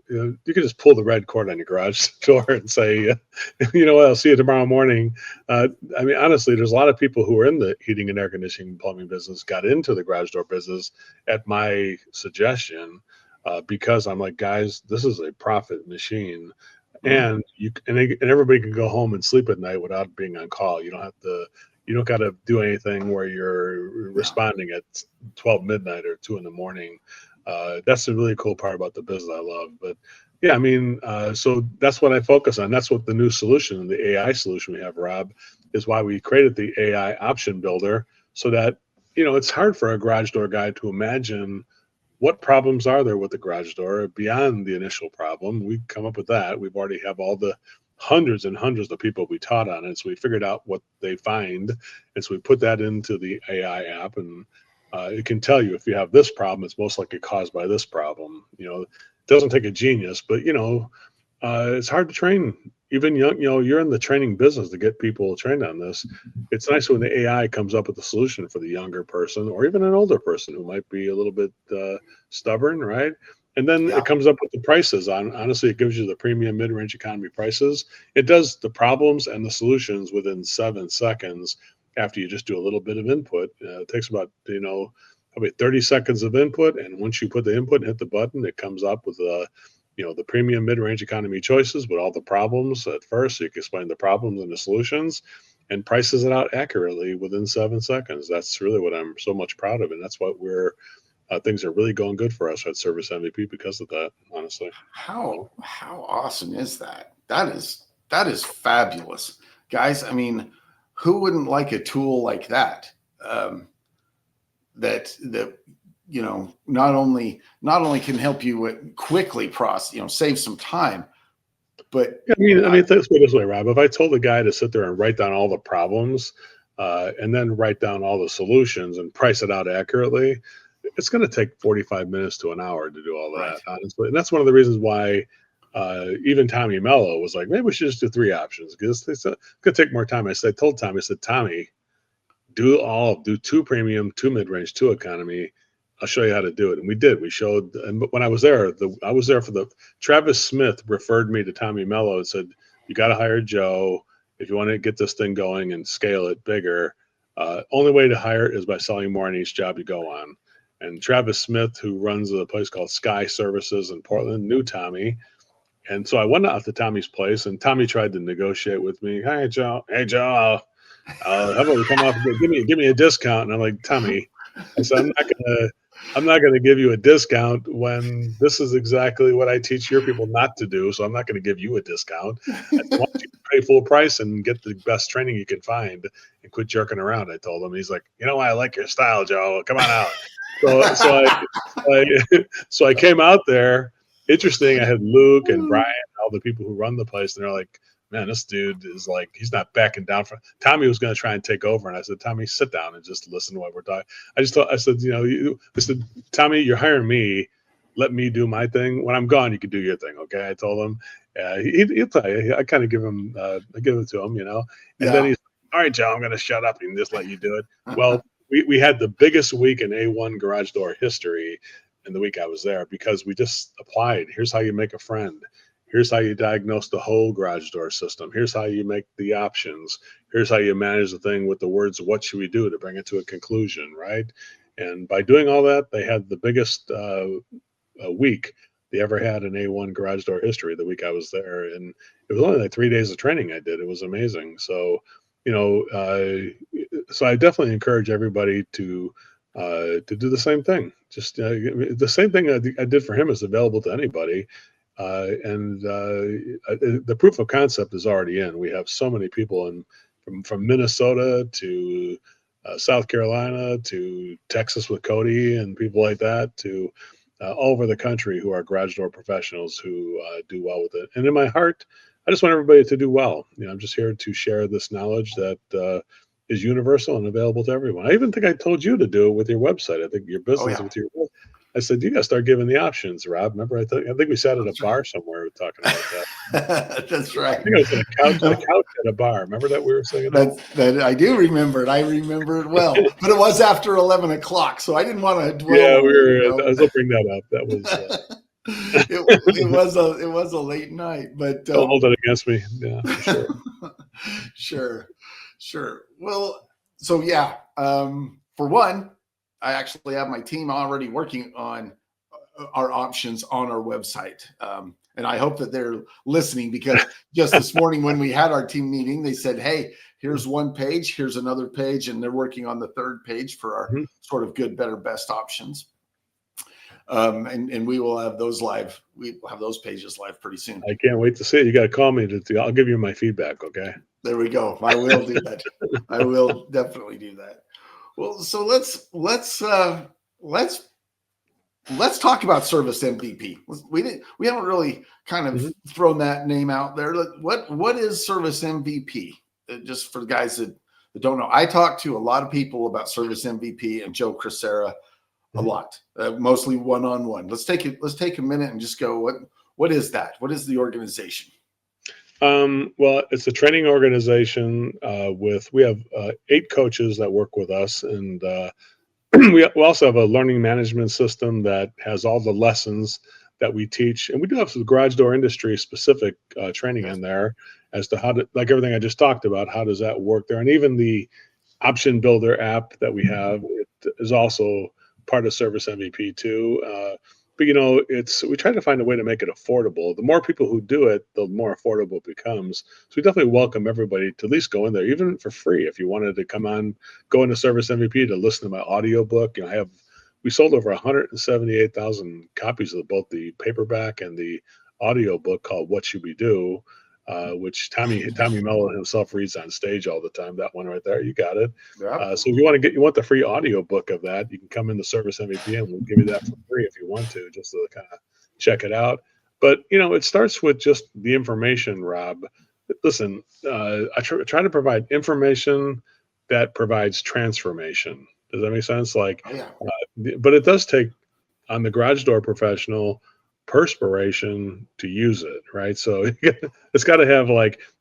You can just pull the red cord on your garage door and say, what, I'll see you tomorrow morning. Honestly, there's a lot of people who are in the heating and air conditioning and plumbing business got into the garage door business at my suggestion, because I'm like, guys, this is a profit machine. And everybody can go home and sleep at night without being on call. You don't got to do anything where you're responding at 12 midnight or 2 a.m. That's the really cool part about the business I love. But so that's what I focus on. That's what the new solution, the AI solution we have, Rob, is why we created the AI option builder, so that, it's hard for a garage door guy to imagine what problems are there with the garage door beyond the initial problem. We come up with that. We've already have all the hundreds and hundreds of people we taught on it. So we figured out what they find. And so we put that into the AI app, and it can tell you if you have this problem, it's most likely caused by this problem. It doesn't take a genius, but it's hard to train even young. You're in the training business to get people trained on this. It's nice when the AI comes up with a solution for the younger person or even an older person who might be a little bit stubborn, right? And then it comes up with the prices. Honestly, it gives you the premium mid-range economy prices. It does the problems and the solutions within 7 seconds after you just do a little bit of input. It takes about, probably 30 seconds of input. And once you put the input and hit the button, it comes up with the premium mid-range economy choices with all the problems at first. So you can explain the problems and the solutions and prices it out accurately within 7 seconds. That's really what I'm so much proud of. And that's what things are really going good for us at Service MVP because of that, honestly. How awesome is that? That is fabulous, guys. I mean, who wouldn't like a tool like that? That not only can help you quickly process, save some time, but I mean, let's put it this way, Rob. If I told a guy to sit there and write down all the problems, and then write down all the solutions and price it out accurately, it's going to take 45 minutes to an hour to do all that, right, honestly. And that's one of the reasons why even Tommy Mello was like, maybe we should just do 3 options because it's going to take more time. I told Tommy, Tommy, do 2 premium, 2 mid-range, 2 economy. I'll show you how to do it. And we did. We showed. And when I was there, I was there for Travis Smith referred me to Tommy Mello and said, you got to hire Joe if you want to get this thing going and scale it bigger. Only way to hire it is by selling more on each job you go on. And Travis Smith, who runs a place called Sky Services in Portland, knew Tommy. And so I went out to Tommy's place, and Tommy tried to negotiate with me. Hey, Joe, how about we come off and give me a discount? And I'm like, Tommy, I said, I'm not gonna give you a discount when this is exactly what I teach your people not to do. So I'm not gonna give you a discount. I want you to pay full price and get the best training you can find and quit jerking around. I told him. He's like, I like your style, Joe. Come on out. So I came out there. Interesting. I had Luke and Brian, all the people who run the place, and they're like, man, this dude is like, he's not backing down. Tommy was going to try and take over. And I said, Tommy, sit down and just listen to what we're talking. I said, Tommy, you're hiring me. Let me do my thing. When I'm gone, you can do your thing. Okay. I told him, he'll tell you. I kind of give him, I give it to him, and then he's like, all right, Joe, I'm going to shut up and just let you do it. Well, we had the biggest week in A1 garage door history in the week I was there because we just applied. Here's how you make a friend. Here's how you diagnose the whole garage door system. Here's how you make the options. Here's how you manage the thing with the words, what should we do to bring it to a conclusion, right? And by doing all that, they had the biggest week they ever had in A1 garage door history the week I was there. And it was only like 3 days of training I did. It was amazing. So, so I definitely encourage everybody to do the same thing. Just the same thing I did for him is available to anybody. The proof of concept is already in. We have so many people from Minnesota to South Carolina to Texas with Cody and people like that to all over the country who are garage door professionals who do well with it. And in my heart, I just want everybody to do well. I'm just here to share this knowledge that is universal and available to everyone. I even think I told you to do it with your website. I think your business with your. I said, you got to start giving the options, Rob. Remember, I think we sat at a bar somewhere talking about that. That's right. I think I was on a couch at a bar. Remember that we were saying that? I do remember it. I remember it well. But it was after 11 o'clock, so I didn't want to dwell. Yeah, I was bring that up. That was. It was a late night, but don't hold it against me. Yeah, for sure. Sure. Well, so yeah. For one, I actually have my team already working on our options on our website. And I hope that they're listening because just this morning when we had our team meeting, they said, hey, here's one page, here's another page, and they're working on the 3rd page for our sort of good, better, best options. And we will have those live. We will have those pages live pretty soon. I can't wait to see it. You got to call me. I'll give you my feedback, okay? There we go. I will do that. I will definitely do that. Well, so let's let's talk about service MVP. We haven't really kind of thrown that name out there. What is service MVP? Just for the guys that don't know, I talk to a lot of people about service MVP and Joe Crisara a lot, mostly one-on-one. Let's take a minute and just go. What is that? What is the organization? Well, it's a training organization we have 8 coaches that work with us, and we also have a learning management system that has all the lessons that we teach, and we do have some garage door industry specific training in there as to how to, like everything I just talked about, how does that work there, and even the option builder app that we have, it is also part of service MVP too. But we try to find a way to make it affordable. The more people who do it, the more affordable it becomes. So we definitely welcome everybody to at least go in there, even for free. If you wanted to go into Service MVP to listen to my audiobook, we sold over 178,000 copies of both the paperback and the audiobook called What Should We Do, which Tommy Mello himself reads on stage all the time. That one right there, you got it. Yep. So if you want the free audiobook of that, you can come into Service MVP and we'll give you that for free if you want to, just to kind of check it out. But it starts with just the information, Rob. Listen, I try to provide information that provides transformation. Does that make sense? But it does take, on the garage door professional, perspiration to use it, right? So it's got to have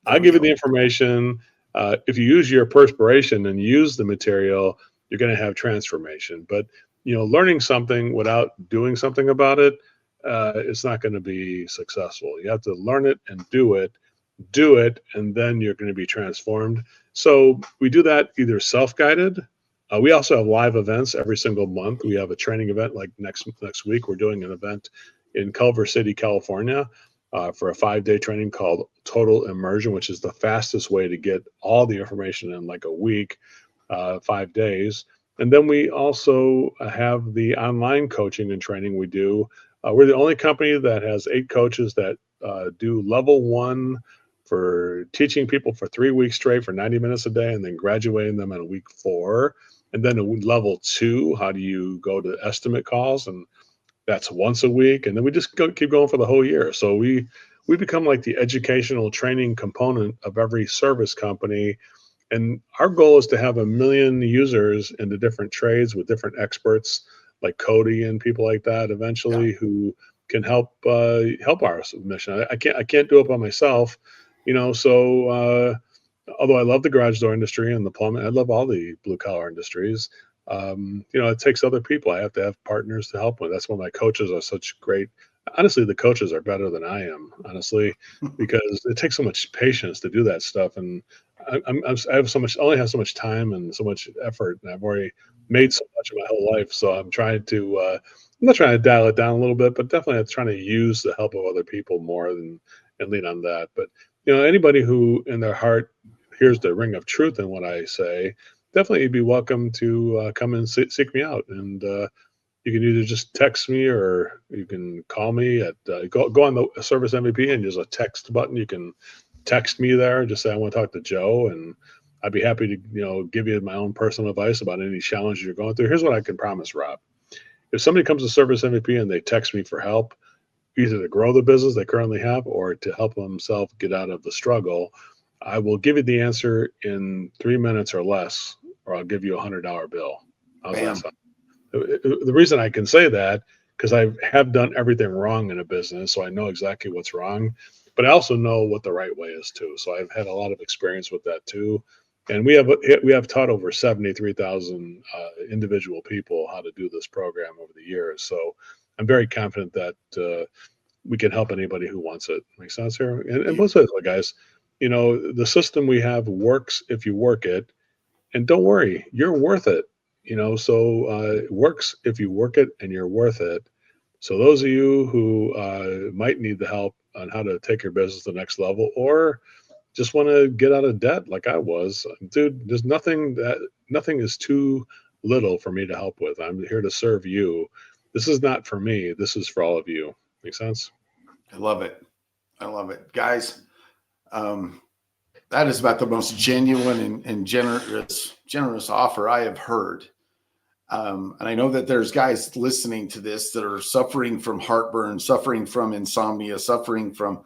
I'll give you the information. If you use your perspiration and use the material, you're going to have transformation. But learning something without doing something about it, it's not going to be successful. You have to learn it and do it, and then you're going to be transformed. So we do that either self-guided. We also have live events every single month. We have a training event like next week. We're doing an event in Culver City, California, for a 5-day training called Total Immersion, which is the fastest way to get all the information in like a week, 5 days. And then we also have the online coaching and training we do. We're the only company that has 8 coaches that do level 1 for teaching people for 3 weeks straight for 90 minutes a day, and then graduating them in week 4. And then level 2, how do you go to estimate calls? And that's once a week. And then we just keep going for the whole year. So we become like the educational training component of every service company. And our goal is to have 1 million users in the different trades with different experts like Cody and people like that eventually, who can help our mission. I can't do it by myself, so although I love the garage door industry and the plumbing, I love all the blue collar industries. It takes other people. I have to have partners to help with. That's why my coaches are such great. Honestly, the coaches are better than I am, honestly, because it takes so much patience to do that stuff. And I only have so much time and so much effort, and I've already made so much of my whole life. So I'm not trying to dial it down a little bit, but definitely I'm trying to use the help of other people more and lean on that. But anybody who in their heart hears the ring of truth in what I say, definitely be welcome to come and seek me out. And you can either just text me or you can call me at go on the Service MVP and there's a text button. You can text me there. Just say I want to talk to Joe, and I'd be happy to give you my own personal advice about any challenges you're going through. Here's what I can promise, Rob. If somebody comes to Service MVP and they text me for help, either to grow the business they currently have or to help themselves get out of the struggle, I will give you the answer in 3 minutes or less, or I'll give you $100 bill. How's that sound? The reason I can say that, because I have done everything wrong in a business, so I know exactly what's wrong, but I also know what the right way is too. So I've had a lot of experience with that too. And we have taught over 73,000 individual people how to do this program over the years. So I'm very confident that we can help anybody who wants it. Make sense here? And both sides, guys, the system we have works if you work it. And don't worry, you're worth it. It works if you work it, and you're worth it. So those of you who might need the help on how to take your business to the next level, or just want to get out of debt like I was, dude, there's nothing is too little for me to help with. I'm here to serve you. This is not for me. This is for all of you. Make sense? I love it. Guys. That is about the most genuine and generous offer I have heard. And I know that there's guys listening to this that are suffering from heartburn, suffering from insomnia, suffering from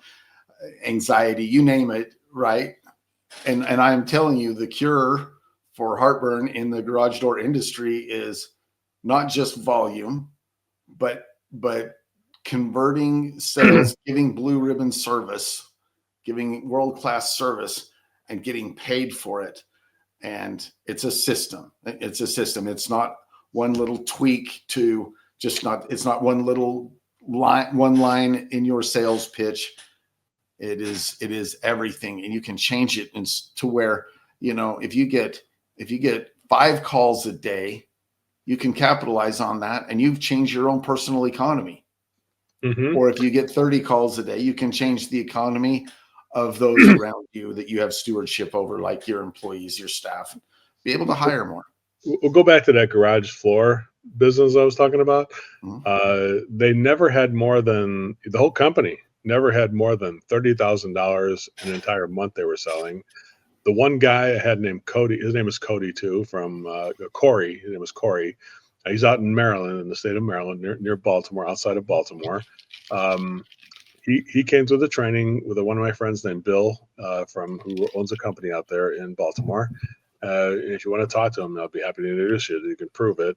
anxiety, you name it, right? And I'm telling you, the cure for heartburn in the garage door industry is not just volume, but converting sales, giving blue ribbon service, giving world-class service, and getting paid for it. And it's a system. It's a system. It's not one little tweak to it's not one little line in your sales pitch. It is everything. And you can change it to where, if you get 5 calls a day, you can capitalize on that and you've changed your own personal economy. Mm-hmm. Or if you get 30 calls a day, you can change the economy of those around you that you have stewardship over, like your employees, your staff, be able to hire more. We'll go back to that garage floor business I was talking about. Mm-hmm. They never had more than, the whole company never had more than $30,000 in an entire month they were selling. The one guy I had named Cody, his name is Cody too, from Corey. His name was Corey. He's out in Maryland, in the state of Maryland, near Baltimore, outside of Baltimore. He came to the training with one of my friends named Bill, who owns a company out there in Baltimore. If you want to talk to him, I'll be happy to introduce you. You can prove it.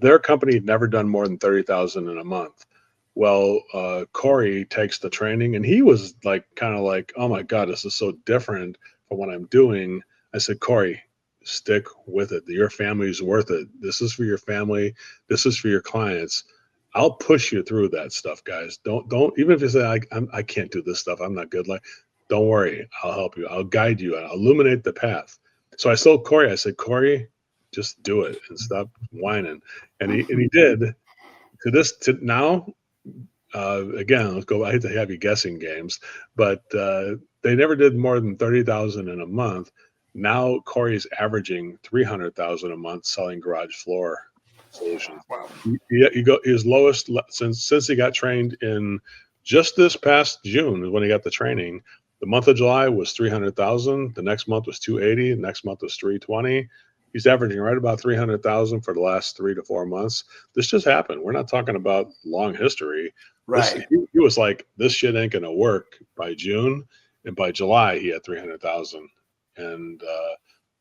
Their company had never done more than $30,000 in a month. Well, Corey takes the training, and he was kind of like, oh my God, this is so different from what I'm doing. I said, Corey, stick with it. Your family's worth it. This is for your family. This is for your clients. I'll push you through that stuff, guys. Don't even if you say I can't do this stuff, I'm not good. Don't worry, I'll help you. I'll guide you. I'll illuminate the path. So I told Corey, I said, Corey, just do it and stop whining. And he did. To now, again, let's go. I hate to have you guessing games, but they never did more than $30,000 in a month. Now Corey's averaging $300,000 a month selling garage floor solutions. Wow. He got his lowest since he got trained in just this past June is when he got the training. The month of July was 300,000. The next month was 280. The next month was 320. He's averaging right about 300,000 for the last 3 to 4 months. This just happened. We're not talking about long history. Right. He was like, this shit ain't going to work by June. And by July, he had 300,000. And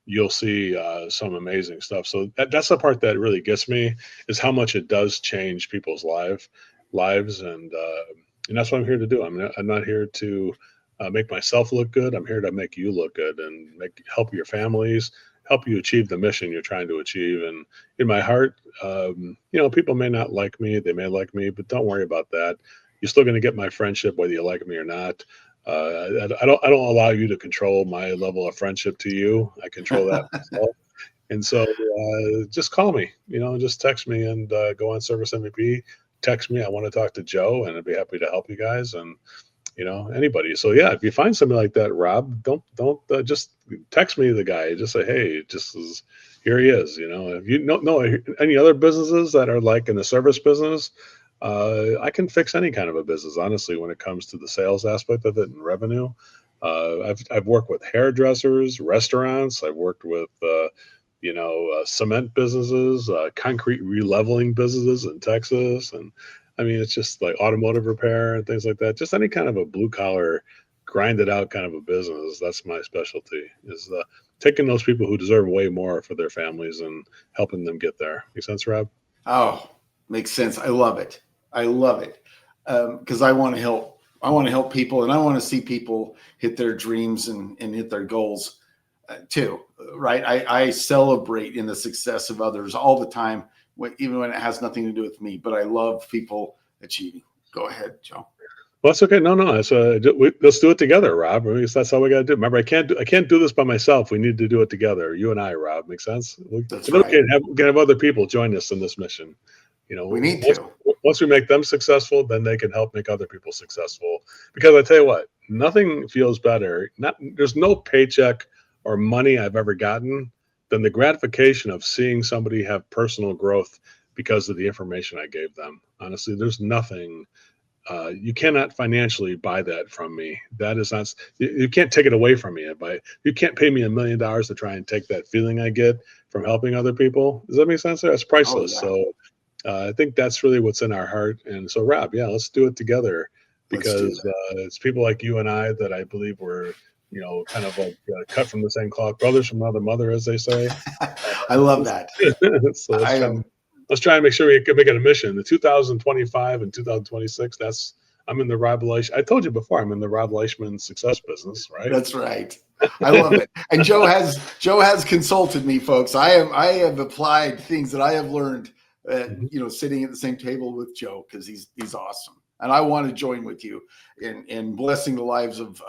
you'll see some amazing stuff. So that's the part that really gets me, is how much it does change people's lives. And that's what I'm here to do. I'm not here to make myself look good. I'm here to make you look good and help your families, help you achieve the mission you're trying to achieve. And in my heart, people may not like me, they may like me, but don't worry about that. You're still going to get my friendship, whether you like me or not. I don't allow you to control my level of friendship to you. I control that myself. And so just call me, just text me and go on Service MVP. Text me. I want to talk to Joe, and I'd be happy to help you guys. And anybody. So yeah, if you find something like that, Rob, don't just text me the guy. Just say, hey, here he is. If you don't know any other businesses that are like in the service business, I can fix any kind of a business, honestly, when it comes to the sales aspect of it and revenue. I've worked with hairdressers, restaurants. I've worked with cement businesses, concrete releveling businesses in Texas, and it's just like automotive repair and things like that. Just any kind of a blue collar, grinded out kind of a business. That's my specialty, is taking those people who deserve way more for their families and helping them get there. Make sense, Rob? Oh, makes sense. I love it. Because I want to help. I want to help people, and I want to see people hit their dreams and hit their goals too. Right? I celebrate in the success of others all the time, even when it has nothing to do with me. But I love people achieving. Go ahead, Joe. Well, that's okay. No. Let's do it together, Rob. That's how we got to do it. Remember, I can't do this by myself. We need to do it together. You and I, Rob. Make sense? That's right. We can have other people join us in this mission. We need to. Once we make them successful, then they can help make other people successful. Because I tell you what, nothing feels better. There's no paycheck or money I've ever gotten than the gratification of seeing somebody have personal growth because of the information I gave them. Honestly, there's nothing You cannot financially buy that from me. That is not, you can't take it away from me. You can't pay me $1 million to try and take that feeling I get from helping other people. Does that make sense? That's priceless. Oh, yeah. So I think that's really what's in our heart. And so, Rob, yeah, let's do it together, because it's people like you and I that I believe were, kind of like cut from the same cloth, brothers from another mother, as they say. I love that. So let's try and make sure we can make it a mission. The 2025 and 2026. I'm in the Robb Leishman. I told you before, I'm in the Robb Leishman success business, right? That's right. I love it. And Joe has consulted me, folks. I have applied things that I have learned, sitting at the same table with Joe, because he's awesome. And I want to join with you in blessing the lives of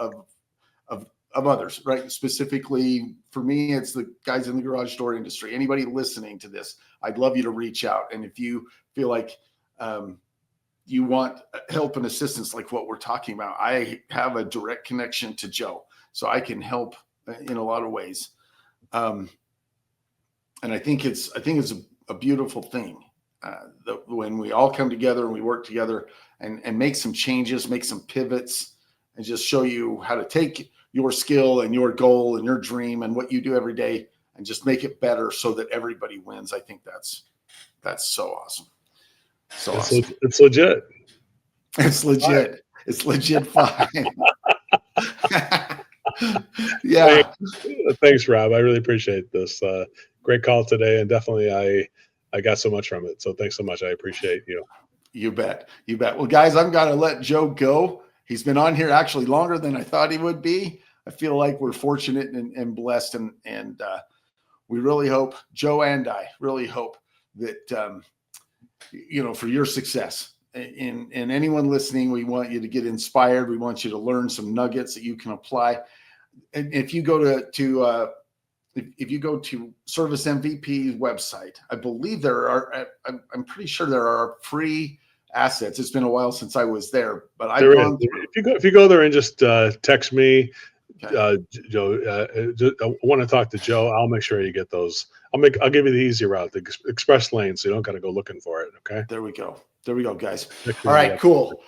others, right? Specifically for me, it's the guys in the garage door industry. Anybody listening to this, I'd love you to reach out. And if you feel like you want help and assistance like what we're talking about, I have a direct connection to Joe, so I can help in a lot of ways. And I think it's a beautiful thing that when we all come together and we work together and make some changes, make some pivots, and just show you how to take your skill and your goal and your dream and what you do every day and just make it better so that everybody wins. I think that's so awesome. So awesome. It's legit. It's legit. Fine. It's legit fine. Yeah. Thanks, Rob. I really appreciate this. Great call today. And definitely I got so much from it. So thanks so much. I appreciate you. You bet. Well, guys, I'm going to let Joe go. He's been on here actually longer than I thought he would be. I feel like we're fortunate and blessed. And we really hope, Joe and I really hope that, for your success and anyone listening, we want you to get inspired. We want you to learn some nuggets that you can apply. And if you go to Service MVP's website, I believe I'm pretty sure there are free assets. It's been a while since I was there, but if you go there and just text me, Joe, I want to talk to Joe. I'll make sure you get those. I'll give you the easy route, the express lane, so you don't got to go looking for it. Okay. There we go, guys. All right, cool.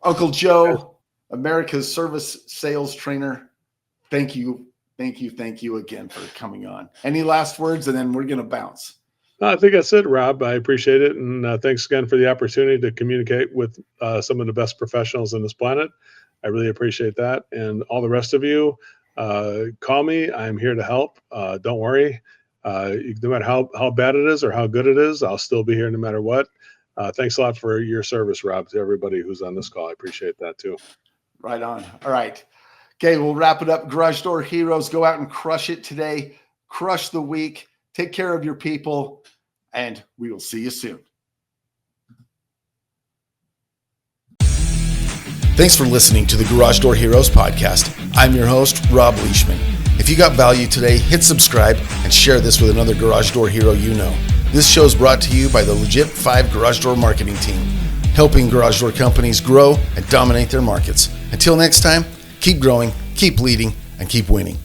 Uncle Joe, America's service sales trainer. Thank you again for coming on. Any last words, and then we're gonna bounce. I think that's it, Rob. I appreciate it. And thanks again for the opportunity to communicate with some of the best professionals on this planet. I really appreciate that. And all the rest of you, call me. I'm here to help. Don't worry. No matter how bad it is or how good it is, I'll still be here no matter what. Thanks a lot for your service, Rob, to everybody who's on this call. I appreciate that too. Right on. All right. Okay, we'll wrap it up. Garage Door Heroes, go out and crush it today. Crush the week. Take care of your people, and we will see you soon. Thanks for listening to the Garage Door Heroes podcast. I'm your host, Robb Leishman. If you got value today, hit subscribe and share this with another Garage Door Hero you know. This show is brought to you by the Legit 5 Garage Door Marketing Team, helping garage door companies grow and dominate their markets. Until next time, keep growing, keep leading, and keep winning.